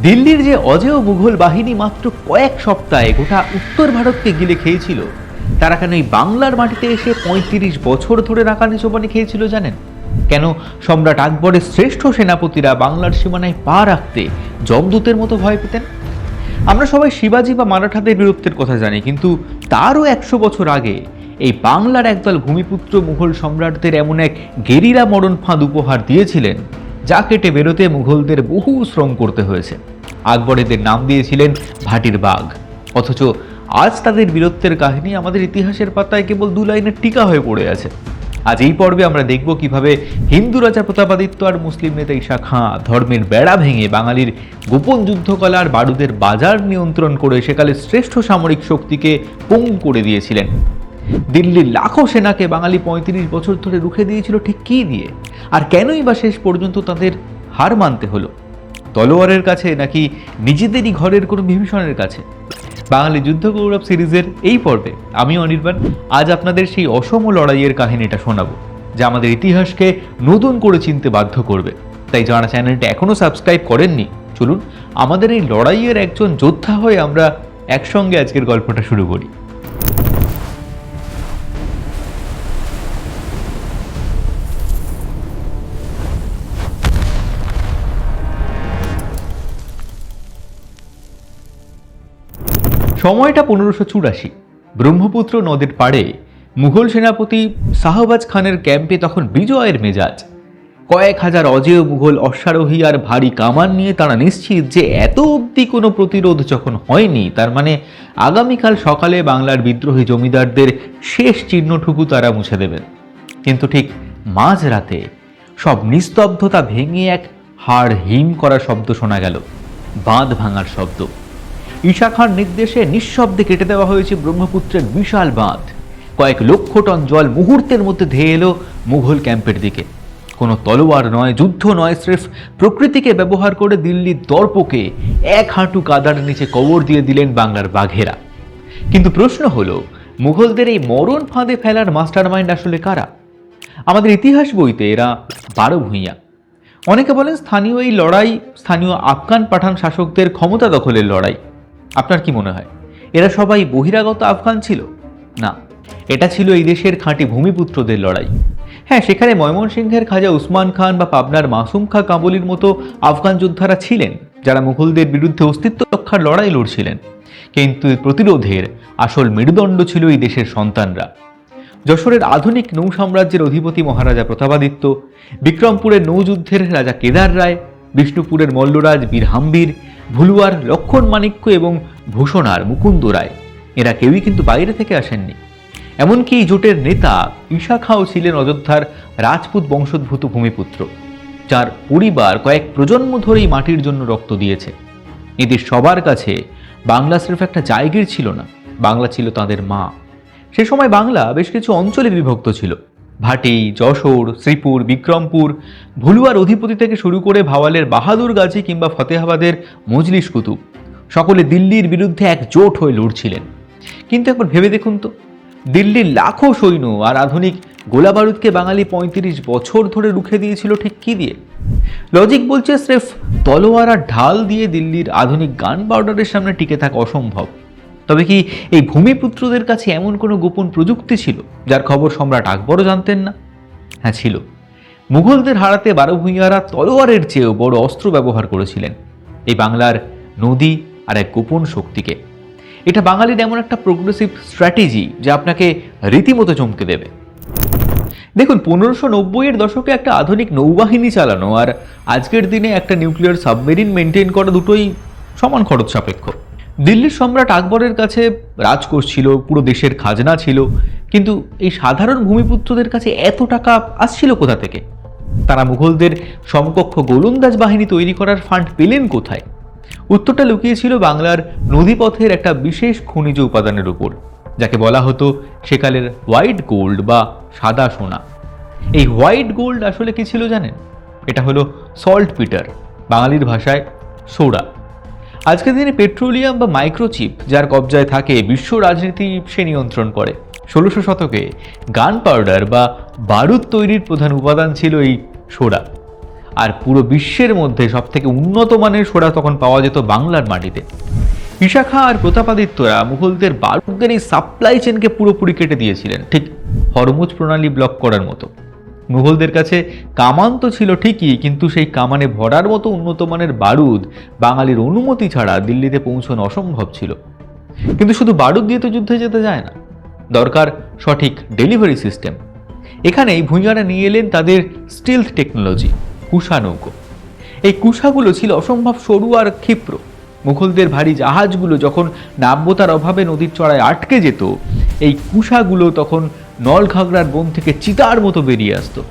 দিল্লির যে অজেয় মুঘল বাহিনী মাত্র কয়েক সপ্তাহে গোটা উত্তর ভারতকে গিলে খেয়েছিল, তারা কেন এই বাংলার মাটিতে এসে ৩৫ বছর ধরে নাকানি চোবানি খেয়েছিল জানেন? কেন সম্রাট আকবরের শ্রেষ্ঠ সেনাপতিরা বাংলার সীমানায় পা রাখতে যমদূতের মতো ভয় পেতেন? আমরা সবাই শিবাজি বা মারাঠাদের বীরত্বের কথা জানি, কিন্তু তারও ১০০ বছর আগে এই বাংলার একদল ভূমিপুত্র মুঘল সম্রাটদের এমন এক গেরিলা মরণ ফাঁদ উপহার দিয়েছিলেন, যা কেটে বেরোতে মুঘলদের বহু শ্রম করতে হয়েছে। আকবর এদের নাম দিয়েছিলেন ভাটির বাঘ, অথচ আজ তাদের বীরত্বের কাহিনী আমাদের ইতিহাসের পাতায় কেবল ২ লাইনের টিকা হয়ে পড়ে আছে। আজ এই পর্বে আমরা দেখব কিভাবে হিন্দু রাজা প্রতাপাদিত্য আর মুসলিম নেতা ঈশা খাঁ ধর্মের বেড়া ভেঙে বাঙালির গোপন যুদ্ধকলা আর বারুদের বাজার নিয়ন্ত্রণ করে সেকালের শ্রেষ্ঠ সামরিক শক্তিকে পঙ্গু করে দিয়েছিলেন। দিল্লির লাখো সেনাকে বাঙালি ৩৫ বছর ধরে রুখে দিয়েছিল ঠিক কী দিয়ে? আর কেনই বা শেষ পর্যন্ত তাদের হার মানতে হলো? তলোয়ারের কাছে নাকি নিজেদেরই ঘরের কোনো বিভীষণের কাছে? বাঙালি যুদ্ধ গৌরব সিরিজের এই পর্বে আমি অনির্বাণ আজ আপনাদের সেই অসম লড়াইয়ের কাহিনীটা শোনাবো, যা আমাদের ইতিহাসকে নতুন করে চিনতে বাধ্য করবে। তাই যারা চ্যানেলটা এখনো সাবস্ক্রাইব করেননি, চলুন আমাদের এই লড়াইয়ের একজন যোদ্ধা হয়ে আমরা একসঙ্গে আজকের গল্পটা শুরু করি। সময়টা ১৫৮৪। ব্রহ্মপুত্র নদের পাড়ে মুঘল সেনাপতি শাহবাজ খানের ক্যাম্পে তখন বিজয়ের মেজাজ। কয়েক হাজার অজেয় মুঘল অশ্বারোহী আর ভারী কামান নিয়ে তারা নিশ্চিত যে এত অবধি কোনো প্রতিরোধ যখন হয়নি, তার মানে আগামীকাল সকালে বাংলার বিদ্রোহী জমিদারদের শেষ চিহ্নটুকু তারা মুছে দেবেন। কিন্তু ঠিক মাঝরাতে সব নিস্তব্ধতা ভেঙে এক হাড় হিম করা শব্দ শোনা গেল, বাঁধ ভাঙার শব্দ। ঈশা খাঁর নির্দেশে নিঃশব্দে কেটে দেওয়া হয়েছে ব্রহ্মপুত্রের বিশাল বাঁধ। কয়েক লক্ষ টন জল মুহূর্তের মধ্যে ধেয়ে এলো মুঘল ক্যাম্পের দিকে। কোনো তলোয়ার নয়, যুদ্ধ নয়, স্রেফ প্রকৃতিকে ব্যবহার করে দিল্লির দর্পকে এক হাঁটু কাদার নিচে কবর দিয়ে দিলেন বাংলার বাঘেরা। কিন্তু প্রশ্ন হলো, মুঘলদের এই মরণ ফাঁদে ফেলার মাস্টার মাইন্ড আসলে কারা? আমাদের ইতিহাস বইতে এরা ১২ ভূঁইয়া। অনেকে বলেন স্থানীয় এই লড়াই স্থানীয় আফগান পাঠান শাসকদের ক্ষমতা দখলের লড়াই। আপনার কি মনে হয় এরা সবাই বহিরাগত আফগান ছিল? না, এটা ছিল এই দেশের খাঁটি ভূমিপুত্রদের লড়াই। হ্যাঁ, সেখানে ময়মনসিংহের খাজা উসমান খান বা পাবনার মাসুম খাঁ কাবুলির মতো আফগান যোদ্ধারা ছিলেন, যারা মুঘলদের বিরুদ্ধে অস্তিত্ব রক্ষার লড়াই লড়ছিলেন। কিন্তু প্রতিরোধের আসল মেরুদণ্ড ছিল এই দেশের সন্তানরা। যশোরের আধুনিক নৌ সাম্রাজ্যের অধিপতি মহারাজা প্রতাপাদিত্য, বিক্রমপুরের নৌযুদ্ধের রাজা কেদার রায়, বিষ্ণুপুরের মল্লরাজ বীর হাম্বির, ভুলুয়ার লক্ষণ মাণিক্য এবং ভূষণার মুকুন্দ রায়, এরা কেউই কিন্তু বাইরে থেকে আসেননি। এমনকি জোটের নেতা ঈশা খাঁও ছিলেন অযোধ্যার রাজপুত বংশোদ্ভূত ভূমিপুত্র, যার পরিবার কয়েক প্রজন্ম ধরেই মাটির জন্য রক্ত দিয়েছে। এদের সবার কাছে বাংলা স্রেফ একটা জায়গির ছিল না, বাংলা ছিল তাদের মা। সে সময় বাংলা বেশ কিছু অঞ্চলে বিভক্ত ছিল। ভাটি, যশোর, শ্রীপুর, বিক্রমপুর, ভুলুয়ার অধিপতি থেকে শুরু করে ভাওয়ালের বাহাদুর গাজী কিংবা ফতেহাবাদের মজলিস কুতুব, সকলে দিল্লির বিরুদ্ধে একজোট হয়ে লড়ছিলেন। কিন্তু একবার ভেবে দেখুন তো, দিল্লির লাখো সৈন্য আর আধুনিক গোলাবারুদকে বাঙালি ৩৫ বছর ধরে রুখে দিয়েছিল ঠিক কী দিয়ে? লজিক বলছে স্রেফ তলোয়ার আর ঢাল দিয়ে দিল্লির আধুনিক গান পাউডারের সামনে টিকে থাকা অসম্ভব। তবে কি এই ভূমিপুত্রদের কাছে এমন কোনো গোপন প্রযুক্তি ছিল যার খবর সম্রাট আকবরও জানতেন না? হ্যাঁ, ছিল। মুঘলদের হারাতে ১২ ভূঁইয়ারা তলোয়ারের চেয়েও বড় অস্ত্র ব্যবহার করেছিলেন, এই বাংলার নদী আর এক গোপন শক্তিকে। এটা বাঙালির এমন একটা প্রোগ্রেসিভ স্ট্র্যাটেজি যা আপনাকে রীতিমতো চমকে দেবে। দেখুন, ১৫৯০-এর দশকে একটা আধুনিক নৌবাহিনী চালানো আর আজকের দিনে একটা নিউক্লিয়ার সাবমেরিন মেনটেন করা দুটোই সমান খরচ সাপেক্ষ। দিল্লির সম্রাট আকবরের কাছে রাজকোষ ছিল, পুরো দেশের খাজনা ছিল, কিন্তু এই সাধারণ ভূমিপুত্রদের কাছে এত টাকা আসছিল কোথা থেকে? তারা মুঘলদের সমকক্ষ গোলন্দাজ বাহিনী তৈরি করার ফান্ড পেলেন কোথায়? উত্তরটা লুকিয়েছিল বাংলার নদীপথের একটা বিশেষ খনিজ উপাদানের উপর, যাকে বলা হতো সেকালের হোয়াইট গোল্ড বা সাদা সোনা। এই হোয়াইট গোল্ড আসলে কি ছিল জানেন? এটা হলো সল্ট পিটার, বাঙালির ভাষায় সোডা। আজকের দিনে পেট্রোলিয়াম বা মাইক্রোচিপ যার কবজায় থাকে, বিশ্ব রাজনীতি সে নিয়ন্ত্রণ করে। ১৬০০ শতকে গান পাউডার বা বারুদ তৈরির প্রধান উপাদান ছিল এই সোডা। আর পুরো বিশ্বের মধ্যে সবথেকে উন্নত মানের সোনা তখন পাওয়া যেত বাংলার মাটিতে। ঈশা খাঁ আর প্রতাপাদিত্যরা মুঘলদের বারুদের এই সাপ্লাই চেনকে পুরোপুরি কেটে দিয়েছিলেন, ঠিক হরমুজ প্রণালী ব্লক করার মতো। মুঘলদের কাছে কামান তো ছিল ঠিকই, কিন্তু সেই কামানে ভরার মতো উন্নত মানের বারুদ বাঙালির অনুমতি ছাড়া দিল্লিতে পৌঁছানো অসম্ভব ছিল। কিন্তু শুধু বারুদ দিয়ে তো যুদ্ধে যেতে যায় না, দরকার সঠিক ডেলিভারি সিস্টেম। এখানেই ভূঁইয়ারা নিয়ে এলেন তাদের স্টিলথ টেকনোলজি, কুশা নৌকো। এই কুশাগুলো ছিল অসম্ভব সরু আর ক্ষিপ্র। মুঘলদের ভারী জাহাজগুলো যখন নাব্যতার অভাবে নদীর চড়ায় আটকে যেত, এই কুশাগুলো তখন নলঘাগড়ার বন থেকে চিতার মতো বেরিয়ে আসতো।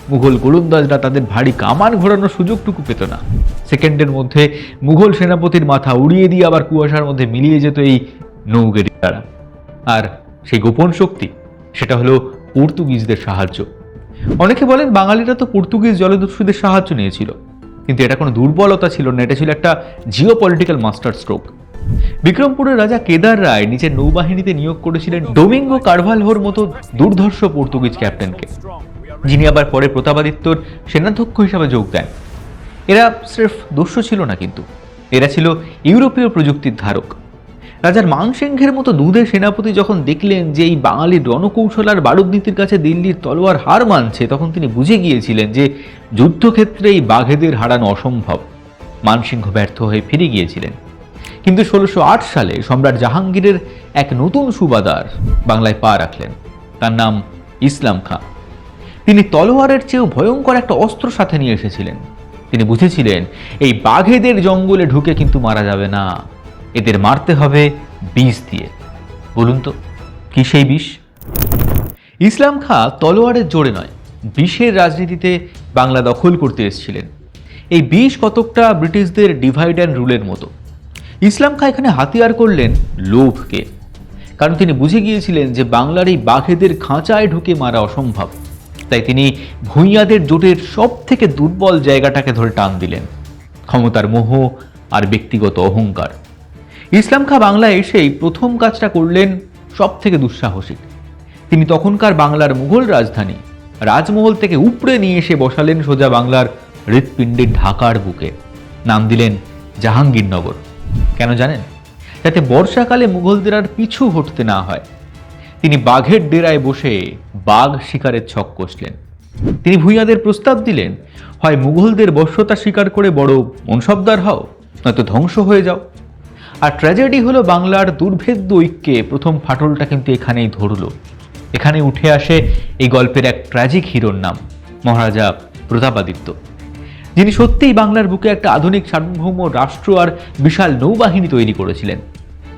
মুঘল গোলন্দাজরা তাদের ভারী কামান ঘোরানোর সুযোগটুকু পেত না। সেকেন্ডের মধ্যে মুঘল সেনাপতির মাথা উড়িয়ে দিয়ে আবার কুয়াশার মধ্যে মিলিয়ে যেত এই নৌগেরিয়ারা। আর সেই গোপন শক্তি, সেটা হলো পর্তুগিজদের সাহায্য। অনেকে বলেন বাঙালিরা তো পর্তুগিজ জলদস্যুদের সাহায্য নিয়েছিল, কিন্তু এটা কোনো দুর্বলতা ছিল না, এটা ছিল একটা জিও পলিটিক্যাল মাস্টার স্ট্রোক। বিক্রমপুরের রাজা কেদার রায় নিজের নৌবাহিনীতে নিয়োগ করেছিলেন ডোমিঙ্গো কারভালহোর মতো দুর্ধর্ষ পর্তুগিজ ক্যাপ্টেনকে, যিনি আবার পরে প্রতাপাদিত্যর সেনাধ্যক্ষ হিসাবে যোগ দেন। এরা স্রেফ দস্যু ছিল না, কিন্তু এরা ছিল ইউরোপীয় প্রযুক্তির ধারক। রাজার মানসিংহের মতো দুধের সেনাপতি যখন দেখলেন যে এই বাঙালির রণকৌশল আর বারুদনীতির কাছে দিল্লির তলোয়ার হার মানছে, তখন তিনি বুঝে গিয়েছিলেন যে যুদ্ধক্ষেত্রে এই বাঘেদের হারানো অসম্ভব। মানসিংহ ব্যর্থ হয়ে ফিরে গিয়েছিলেন। কিন্তু 1608 সালে সম্রাট জাহাঙ্গীরের এক নতুন সুবাদার বাংলায় পা রাখলেন। তার নাম ইসলাম খাঁ। তিনি তলোয়ারের চেয়েও ভয়ঙ্কর একটা অস্ত্র সাথে নিয়ে এসেছিলেন। তিনি বুঝেছিলেন এই বাঘেদের জঙ্গলে ঢুকে কিন্তু মারা যাবে না, এদের মারতে হবে বিষ দিয়ে। বলুন তো কি সেই বিষ? ইসলাম খাঁ তলোয়ারের জোরে নয়, বিষের রাজনীতিতে বাংলা দখল করতে এসেছিলেন। এই বিষ কতকটা ব্রিটিশদের ডিভাইড অ্যান্ড রুলের মতো। ইসলাম খাঁ এখানে হাতিয়ার করলেন লোভকে, কারণ তিনি বুঝে গিয়েছিলেন যে বাংলার এই বাঘেদের খাঁচায় ঢুকে মারা অসম্ভব। তাই তিনি ভূঁইয়াদের জোটের সব থেকে দুর্বল জায়গাটাকে ধরে টান দিলেন, ক্ষমতার মোহ আর ব্যক্তিগত অহংকার। ইসলাম খাঁ বাংলায় এসেই প্রথম কাজটা করলেন সব থেকে দুঃসাহসিক। তিনি তখনকার বাংলার মুঘল রাজধানী রাজমহল থেকে উপড়ে নিয়ে এসে বসালেন সোজা বাংলার হৃৎপিণ্ডের ঢাকার বুকে। নাম দিলেন জাহাঙ্গীরনগর। কেন জানেন? যাতে বর্ষাকালে মুঘলদের আর পিছু হটতে না হয়। তিনি বাঘের ডেরায় বসে বাঘ শিকারের ছক কষলেন। তিনি ভূঁইয়াদের প্রস্তাব দিলেন, হয় মুঘলদের বশ্যতা স্বীকার করে বড় মনসবদার হও, নয়তো ধ্বংস হয়ে যাও। আর ট্র্যাজেডি হলো বাংলার দুর্ভেদ্য ঐক্যে প্রথম ফাটলটা কিন্তু এখানেই ধরল। এখানে উঠে আসে এই গল্পের এক ট্র্যাজিক হিরোর নাম, মহারাজা প্রতাপাদিত্য, যিনি সত্যিই বাংলার বুকে একটা আধুনিক সার্বভৌম রাষ্ট্র আর বিশাল নৌবাহিনী তৈরি করেছিলেন।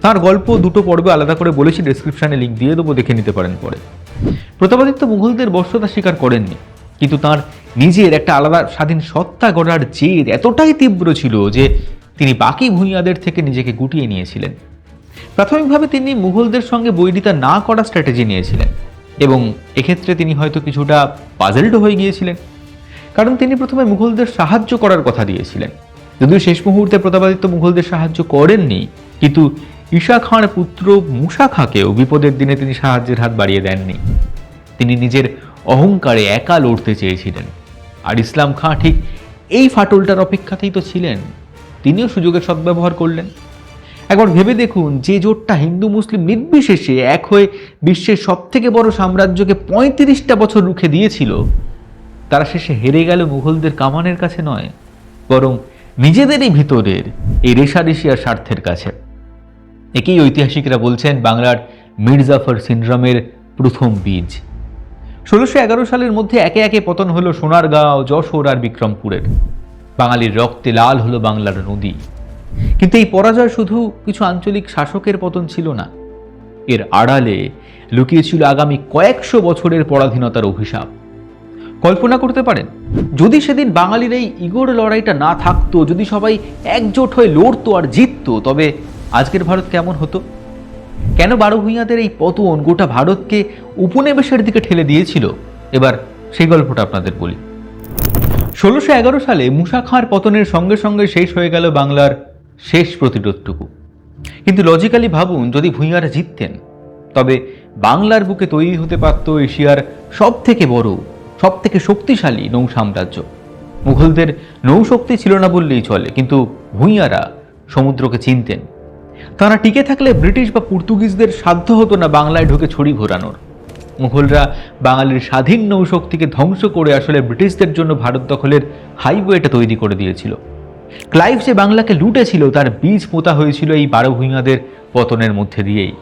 তার গল্প দুটো পর্বে আলাদা করে বলেছি, ডেসক্রিপশনে লিঙ্ক দিয়ে দেবো, দেখে নিতে পারেন পরে। প্রতাপাদিত্য মুঘলদের বশ্যতা স্বীকার করেননি, কিন্তু তার নিজের একটা আলাদা স্বাধীন সত্তা গড়ার জেদ এতটাই তীব্র ছিল যে তিনি বাকি ভূঁইয়াদের থেকে নিজেকে গুটিয়ে নিয়েছিলেন। প্রাথমিকভাবে তিনি মুঘলদের সঙ্গে বৈরিতা না করার স্ট্র্যাটেজি নিয়েছিলেন, এবং এক্ষেত্রে তিনি হয়তো কিছুটা পাজেলড হয়ে গিয়েছিলেন, কারণ তিনি প্রথমে মুঘলদের সাহায্য করার কথা দিয়েছিলেন। যদিও শেষ মুহূর্তে প্রতাপাদিত্য মুঘলদের সাহায্য করেননি, কিন্তু ঈশা খাঁর পুত্র মুসা খাঁকেও বিপদের দিনে তিনি সাহায্যের হাত বাড়িয়ে দেননি। তিনি নিজের অহংকারে একা লড়তে চেয়েছিলেন। আর ইসলাম খাঁ ঠিক এই ফাটলটার অপেক্ষাতেই তো ছিলেন। তিনিও সুযোগের সদ্ব্যবহার করলেন। একবার ভেবে দেখুন, যে জোটটা হিন্দু মুসলিম নির্বিশেষে এক হয়ে বিশ্বের সব থেকে বড় সাম্রাজ্যকে 35টা বছর রুখে দিয়েছিল, তারা শেষে হেরে গেল মুঘলদের কামানের কাছে নয়, বরং নিজেদেরই ভিতরের এই রেশারেশি আর স্বার্থের কাছে। একেই ঐতিহাসিকরা বলছেন বাংলার মির্জাফর সিনড্রোমের প্রথম বীজ। 1611 সালের মধ্যে একে একে পতন হলো সোনারগাঁও, যশোর আর বিক্রমপুরের। বাঙালির রক্তে লাল হলো বাংলার নদী। কিন্তু এই পরাজয় শুধু কিছু আঞ্চলিক শাসকের পতন ছিল না, এর আড়ালে লুকিয়ে ছিল আগামী কয়েকশো বছরের পরাধীনতার অভিশাপ। কল্পনা করতে পারেন, যদি সেদিন বাঙালির এই ইগোর লড়াইটা না থাকতো, যদি সবাই একজোট হয়ে লড়তো আর জিততো, তবে আজকের ভারত কেমন হতো? কেন বারো ভূঁইয়াদের এই পতন গোটা ভারতকে উপনিবেশের দিকে ঠেলে দিয়েছিল? এবার সেই গল্পটা আপনাদের বলি। 1611 সালে মুসা খাঁর পতনের সঙ্গে সঙ্গে শেষ হয়ে গেল বাংলার শেষ প্রতিরোধটুকু। কিন্তু লজিক্যালি ভাবুন, যদি ভূঁইয়ারা জিততেন, তবে বাংলার বুকে তৈরি হতে পারত এশিয়ার সব থেকে বড়, সব থেকে শক্তিশালী নৌ সাম্রাজ্য। মুঘলদের নৌশক্তি ছিল না বললেই চলে, কিন্তু ভূঁইয়ারা সমুদ্রকে চিনতেন। তারা টিকে থাকলে ব্রিটিশ বা পর্তুগিজদের সাধ্য হতো না বাংলায় ঢুকে ছড়ি ঘোরানোর। মুঘলরা বাঙালির স্বাধীন নৌশক্তিকে ধ্বংস করে আসলে ব্রিটিশদের জন্য ভারত দখলের হাইওয়েটা তৈরি করে দিয়েছিল। ক্লাইভ যে বাংলাকে লুটেছিল তার বীজ পোতা হয়েছিল এই 12 ভূঁইয়াদের পতনের মধ্যে দিয়েই,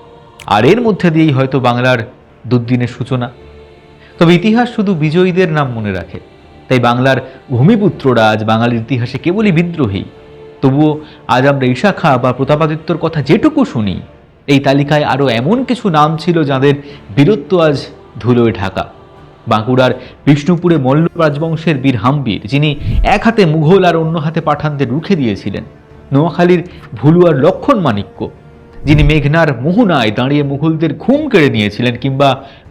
আর এর মধ্যে দিয়েই হয়তো বাংলার দুর্দিনের সূচনা। তবে ইতিহাস শুধু বিজয়ীদের নাম মনে রাখে, তাই বাংলার ভূমিপুত্ররা আজ বাঙালির ইতিহাসে কেবলই বিদ্রোহী। তবুও আজ আমরা ঈশা খাঁ বা প্রতাপাদিত্যর কথা যেটুকু শুনি, এই তালিকায় আরও এমন কিছু নাম ছিল যাদের বীরত্ব আজ ধুলোয় ঢাকা। বাঁকুড়ার বিষ্ণুপুরে মল্ল রাজবংশের বীর হাম্বির, যিনি এক হাতে মুঘল আর অন্য হাতে পাঠানদের রুখে দিয়েছিলেন। নোয়াখালীর ভুলুয়ার লক্ষণ মাণিক্য, যিনি মেঘনার মোহনায় দাঁড়িয়ে মুঘলদের ঘুম কেড়ে নিয়েছিলেন। কিংবা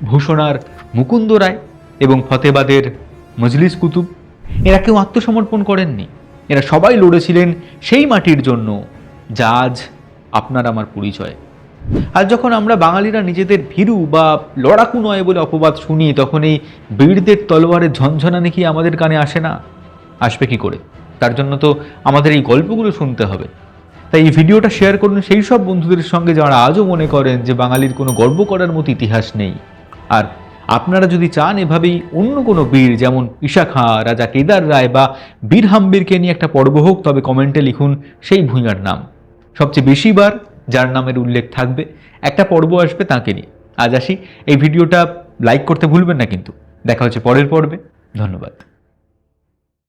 ভূষণার মুকুন্দ রায় এবং ফতেবাদের মজলিস কুতুব, এরা কেউ আত্মসমর্পণ করেননি। এরা সবাই লড়েছিলেন সেই মাটির জন্য যা আজ আপনার আমার পরিচয়। আজ যখন আমরা বাঙালিরা নিজেদের ভীরু বা লড়াকু নয় বলে অপবাদ শুনি, তখন এই বীরদের তলোয়ারের ঝনঝনানি কি আমাদের কানে আসে না? আসবে কি করে? তার জন্য তো আমাদের এই গল্পগুলো শুনতে হবে। তাই এই ভিডিওটা শেয়ার করুন সেই সব বন্ধুদের সঙ্গে যারা আজও মনে করেন যে বাঙালির কোনো গর্ব করার মতো ইতিহাস নেই। আর আপনারা যদি চান এভাবেই অন্য কোনো বীর, যেমন ঈশা খাঁ, রাজা কেদার রায় বা বীর হাম্বিরকে নিয়ে একটা পর্ব হোক, তবে কমেন্টে লিখুন সেই ভূঁইয়ার নাম। সবচেয়ে বেশিবার যার নামের উল্লেখ থাকবে একটা পর্ব আসবে তাকে নিয়ে। আজ আসি, এই ভিডিওটা লাইক করতে ভুলবেন না কিন্তু। দেখা হচ্ছে পরের পর্বে। ধন্যবাদ।